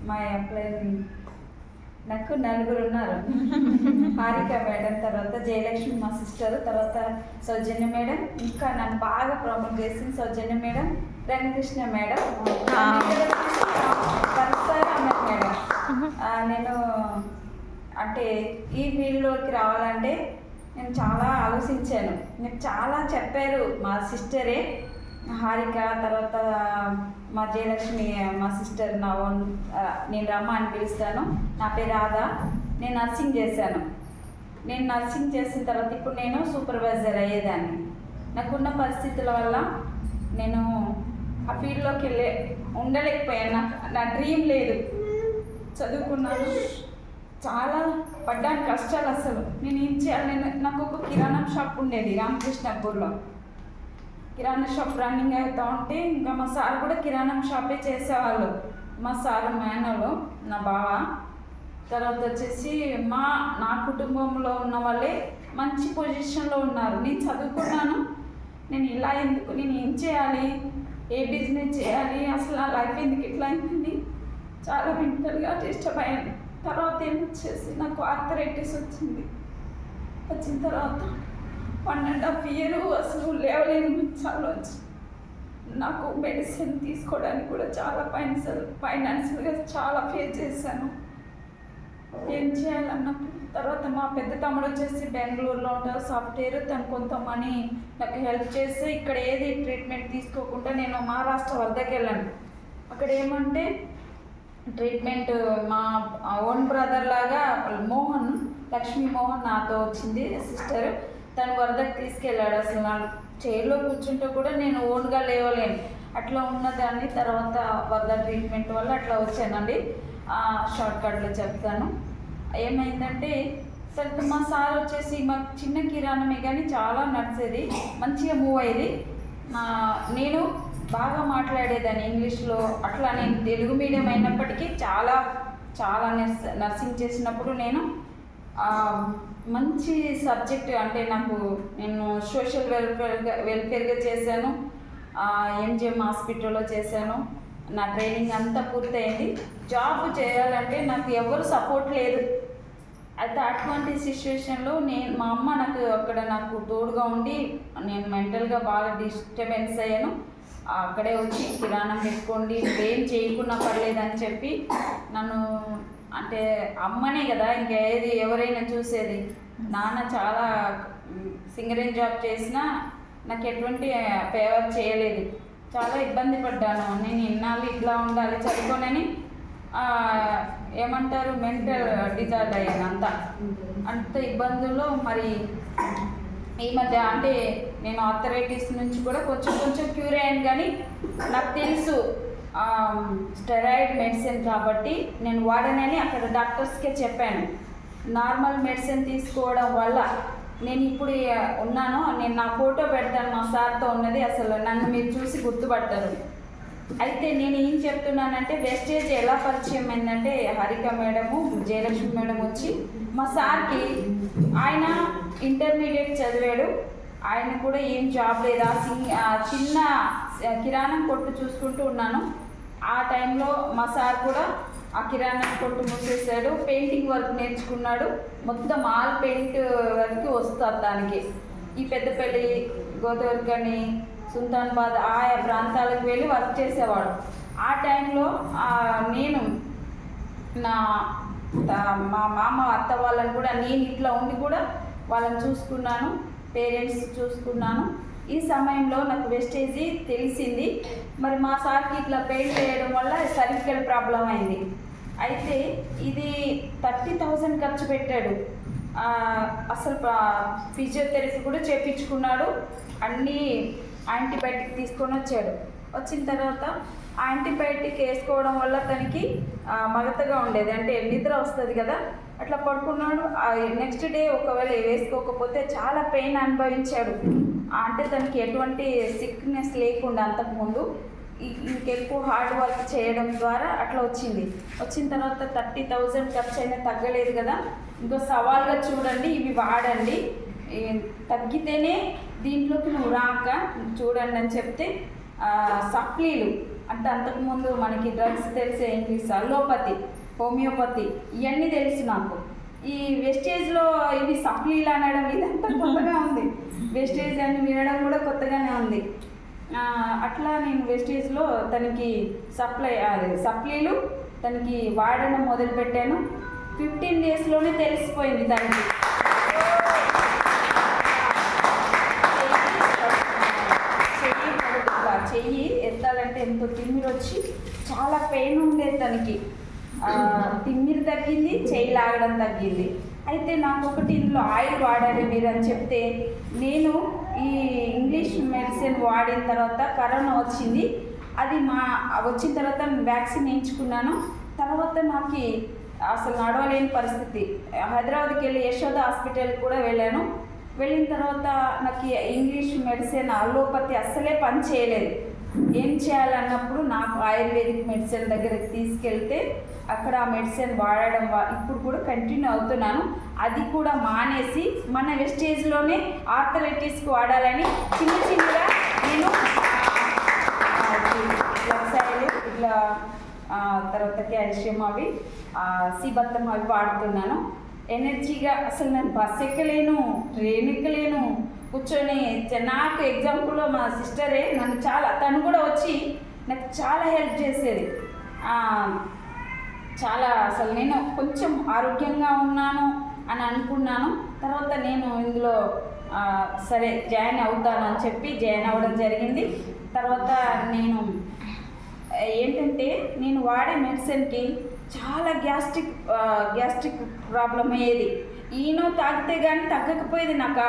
మా ఎంప్లాయీ నాకు నలుగురు ఉన్నారు. హారిక మేడం, తర్వాత జయలక్ష్మి మా సిస్టర్, తర్వాత సౌజన్య మేడం, ఇంకా నన్ను బాగా ప్రమోట్ చేసింది సౌజన్య మేడం, రంగకృష్ణ మేడం, మేడం. నేను అంటే ఈ ఫీల్డ్లోకి రావాలంటే నేను చాలా ఆలోచించాను. నాకు చాలా చెప్పారు మా సిస్టరే హారిక, తర్వాత మా జయలక్ష్మి మా సిస్టర్, నేను రమ్మ అని పిలుస్తాను, నా పేరు రాధా. నేను నర్సింగ్ చేశాను. నేను నర్సింగ్ చేసిన తర్వాత ఇప్పుడు నేను సూపర్వైజర్ అయ్యేదాన్ని. నాకున్న పరిస్థితుల వల్ల నేను ఆ ఫీల్డ్లోకి ఉండలేకపోయాను. నా డ్రీమ్ లేదు. చదువుకున్నాను, చాలా పడ్డాను కష్టాలు. అసలు నేను ఏం చేయాలి? నాకు ఒక కిరాణా షాప్ ఉండేది రామకృష్ణపూర్లో. కిరాణా షాప్ రన్నింగ్ అవుతూ ఉంటే ఇంకా మా సార్ కూడా కిరాణా షాపే చేసేవాళ్ళు. మా సార్ మేనలు, నా బావ. తర్వాత వచ్చేసి నా కుటుంబంలో ఉన్న వాళ్ళే మంచి పొజిషన్లో ఉన్నారు. నేను చదువుకున్నాను, నేను ఇలా ఎందుకు, నేను ఏం చేయాలి, ఏ బిజినెస్ చేయాలి, అసలు నా లైఫ్ ఎందుకు ఇట్లా అయింది, చాలా మెంటల్గా డిస్టర్బ్ అయ్యాను. తర్వాత ఏమొచ్చేసి నాకు ఆర్థరైటిస్ వచ్చింది. వచ్చిన తర్వాత 1.5 year అసలు లేవలేని చాలా వచ్చి నాకు మెడిసిన్ తీసుకోవడానికి కూడా చాలా ఫైనాన్షియల్గా చాలా ఫేస్ చేశాను. ఏం చేయాలన్నప్పుడు తర్వాత మా పెద్ద తమ్ముడు వచ్చేసి బెంగళూరులో ఉంటారు, సాఫ్ట్వేర్. తను కొంత మనీ నాకు హెల్ప్ చేసి ఇక్కడ ఏది ట్రీట్మెంట్ తీసుకోకుండా నేను మహారాష్ట్ర వద్దకు వెళ్ళాను. అక్కడ ఏమంటే ట్రీట్మెంట్ మా ఓన్ బ్రదర్ లాగా మోహన్, లక్ష్మీ మోహన్ నాతో వచ్చింది సిస్టర్. తను వరదకు తీసుకెళ్ళాడు. అసలు నా చైర్లో కూర్చుంటే కూడా నేను ఓన్గా లేవలేను, అట్లా ఉన్నదాన్ని. తర్వాత వరద ట్రీట్మెంట్ వల్ల అట్లా వచ్చానండి. షార్ట్కట్లో చెప్తాను. ఏమైందంటే తర్వాత మా సార్ వచ్చేసి మాకు చిన్న కిరాణమే కానీ చాలా నడిచేది, మంచిగా మూవ్ అయ్యేది. నేను బాగా మాట్లాడేదాన్ని ఇంగ్లీష్లో. అట్లా నేను తెలుగు మీడియం అయినప్పటికీ చాలా చాలా నర్సింగ్ చేసినప్పుడు నేను మంచి సబ్జెక్ట్ అంటే నేను సోషల్ వెల్ఫేర్గా చేశాను. ఎంజిఎం హాస్పిటల్లో చేశాను. నా ట్రైనింగ్ అంతా పూర్తయింది. జాబ్ చేయాలంటే నాకు ఎవరు సపోర్ట్ లేదు. అయితే అటువంటి సిచ్యువేషన్లో మా అమ్మ నాకు తోడుగా ఉండి నేను మెంటల్గా బాగా డిస్టర్బెన్స్ అయ్యాను. అక్కడే వచ్చి కిరాణం పెట్టుకోండి, ఏం చేయకున్నా పర్లేదని చెప్పి నన్ను, అంటే అమ్మనే కదా ఇంకేది ఎవరైనా చూసేది. నాన్న చాలా సింగరేజ్ జాబ్ చేసినా నాకు ఎటువంటి ఫేవర్ చేయలేదు. చాలా ఇబ్బంది పడ్డాను. నేను ఇన్నాళ్ళు ఇట్లా ఉండాలి చదువుకోనని ఏమంటారు మెంటల్ డిజార్డర్ అయ్యాను. అంత ఇబ్బందుల్లో మరి ఈ మధ్య అంటే నేను ఆర్థరైటిస్ నుంచి కూడా కొంచెం క్యూర్ అయ్యాను. కానీ నాకు తెలుసు స్టెరాయిడ్ మెడిసిన్ కాబట్టి నేను వాడనని అక్కడ డాక్టర్స్కే చెప్పాను. నార్మల్ మెడిసిన్ తీసుకోవడం వల్ల నేను ఇప్పుడు ఉన్నాను. నేను నా ఫోటో పెడతాను, మా సార్తో ఉన్నది. అసలు నన్ను మీరు చూసి గుర్తుపడతారు. అయితే నేను ఏం చెప్తున్నానంటే వెస్టేజ్ ఎలా పరిచయం అయిందంటే హారిక మేడము, జయలక్ష్మి మేడం వచ్చి మా సార్కి, ఆయన ఇంటర్మీడియట్ చదివాడు, ఆయన కూడా ఏం జాబ్ లేదా, చిన్న కిరాణం కొట్టు చూసుకుంటూ ఉన్నాను. ఆ టైంలో మా సార్ కూడా ఆ కిరాణా కొట్టు మూసేసాడు. పెయింటింగ్ వర్క్ నేర్చుకున్నాడు. మొత్తం ఆల్ పెయింట్ వరకు వస్తారు దానికి. ఈ పెద్దపల్లి, గోదావరికని, సుల్తానాబాద్ ఆయా ప్రాంతాలకు వెళ్ళి వర్క్ చేసేవాడు. ఆ టైంలో నేను మా మామ అత్త వాళ్ళని కూడా నేను ఇట్లా ఉండి కూడా వాళ్ళని చూసుకున్నాను, పేరెంట్స్ చూసుకున్నాను. ఈ సమయంలో నాకు వెస్టేజీ తెలిసింది. మరి మా సార్కి ఇట్లా పెయింట్ వేయడం వల్ల సర్వికల్ ప్రాబ్లం అయింది. అయితే ఇది 30,000 ఖర్చు పెట్టాడు. అసలు ఫిజియోథెరపీ కూడా చేయించుకున్నాడు. అన్నీ యాంటీబయాటిక్ తీసుకొని వచ్చాడు. వచ్చిన తర్వాత యాంటీబయాటిక్ వేసుకోవడం వల్ల తనకి మగతగా ఉండేది, అంటే నిద్ర వస్తుంది కదా, అట్లా పడుకున్నాడు. నెక్స్ట్ డే ఒకవేళ వేసుకోకపోతే చాలా పెయిన్ అనుభవించాడు. అంటే తనకి ఎటువంటి సిక్నెస్ లేకుండా అంతకుముందు ఇంకెక్కువ హార్డ్ వర్క్ చేయడం ద్వారా అట్లా వచ్చింది. వచ్చిన తర్వాత 30,000 ఖర్చు అయినా తగ్గలేదు కదా, ఇంకో సవాల్గా చూడండి, ఇవి వాడండి, తగ్గితేనే దీంట్లోకి నువ్వు రాక చూడండి అని చెప్తే సప్లీలు అంటే అంతకుముందు మనకి డ్రగ్స్ తెలిసే ఇంగ్లీష్, అలోపతి, హోమియోపతి ఇవన్నీ తెలుసు నాకు. ఈ వెస్టేజ్లో ఇవి సప్లీలు అనడం ఇదంతా కొత్తగా ఉంది. వెస్టేజ్ అని వినడం కూడా కొత్తగానే ఉంది. అట్లా నేను వెస్టేజ్లో తనకి సప్లీలు తనకి వాడడం మొదలుపెట్టాను. 15 డేస్లోనే తెలిసిపోయింది తనకి. చెయ్యి ఎత్తాలంటే ఎంతో తిమ్మిరి వచ్చి చాలా పెయిన్ ఉండేది తనకి. తిమ్మిరి తగ్గింది, చెయ్యి లాగడం తగ్గింది. అయితే నాకు ఒకటి ఇందులో ఆయిల్ వాడాలి మీరు అని చెప్తే, నేను ఈ ఇంగ్లీష్ మెడిసిన్ వాడిన తర్వాత కరోనా వచ్చింది. అది వచ్చిన తర్వాత వ్యాక్సిన్ వేయించుకున్నాను. తర్వాత నాకు అసలు నడవలేని పరిస్థితి. హైదరాబాద్కి వెళ్ళి యశోద హాస్పిటల్ కూడా వెళ్ళాను. వెళ్ళిన తర్వాత నాకు ఇంగ్లీష్ మెడిసిన్, అలోపతి అస్సలే పని చేయలేదు. ఏం చేయాలన్నప్పుడు నాకు ఆయుర్వేదిక్ మెడిసిన్ దగ్గరికి తీసుకెళ్తే అక్కడ ఆ మెడిసిన్ వాడడం ఇప్పుడు కూడా కంటిన్యూ అవుతున్నాను. అది కూడా మానేసి మన వెస్టేజ్లోనే ఆర్థరైటిస్కి వాడాలని చిన్నగా నేను లక్సాయిలు ఇట్లా తర్వాత కాల్షియం అవి సీబత్తం అవి వాడుతున్నాను. ఎనర్జీగా అసలు నేను బస్ ఎక్కలేను, ట్రైన్ ఎక్కలేను, కూర్చొని. నాకు ఎగ్జాంపుల్లో మా సిస్టరే నన్ను తను కూడా వచ్చి నాకు చాలా హెల్ప్ చేసేది. చాలా అసలు నేను కొంచెం ఆరోగ్యంగా ఉన్నాను అని అనుకున్నాను. తర్వాత నేను ఇందులో సరే జాయిన్ అవుతాను అని చెప్పి జాయిన్ అవ్వడం జరిగింది. తర్వాత నేను ఏంటంటే నేను వాడే మెడిసిన్కి చాలా గ్యాస్ట్రిక్ ప్రాబ్లం అయ్యేది. ఈనో తాగితే కానీ తగ్గకపోయేది. నాకు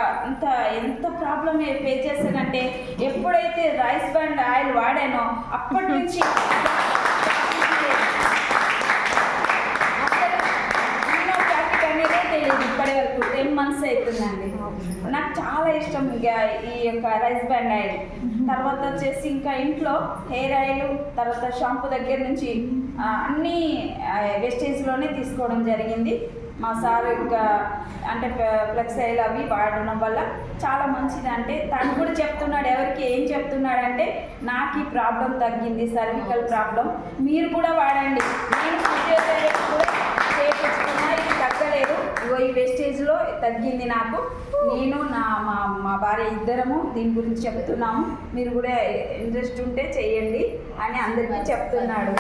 ఎంత ప్రాబ్లం ఫేస్ చేశానంటే, ఎప్పుడైతే రైస్ బ్రాండ్ ఆయిల్ వాడానో అప్పటి నుంచి ఈనో ప్యాకెట్ అనేదే తెలియదు. ఇప్పటి వరకు 10 months అవుతుందండి. నాకు చాలా ఇష్టం ఈ యొక్క రైస్ బ్రాండ్ ఆయిల్. తర్వాత వచ్చేసి ఇంకా ఇంట్లో హెయిర్ ఆయిల్, తర్వాత షాంపూ దగ్గర నుంచి అన్నీ వెస్టేజ్లోనే తీసుకోవడం జరిగింది. మా సార్ ఇంకా అంటే ఫ్లెక్స్ ఆయిల్ అవి వాడడం వల్ల చాలా మంచిది. అంటే తను కూడా చెప్తున్నాడు, ఎవరికి ఏం చెప్తున్నాడంటే, నాకు ఈ ప్రాబ్లం తగ్గింది, సర్వికల్ ప్రాబ్లం, మీరు కూడా వాడండి. నేను ఫిజియోథెరపీ కూడా చేయించుకున్నా, ఇది తగ్గలేదు, ఈ వెస్టేజ్లో తగ్గింది నాకు. నేను మా భార్య ఇద్దరము దీని గురించి చెప్తున్నాము, మీరు కూడా ఇంట్రెస్ట్ ఉంటే చెయ్యండి అని అందరికీ చెప్తున్నాడు.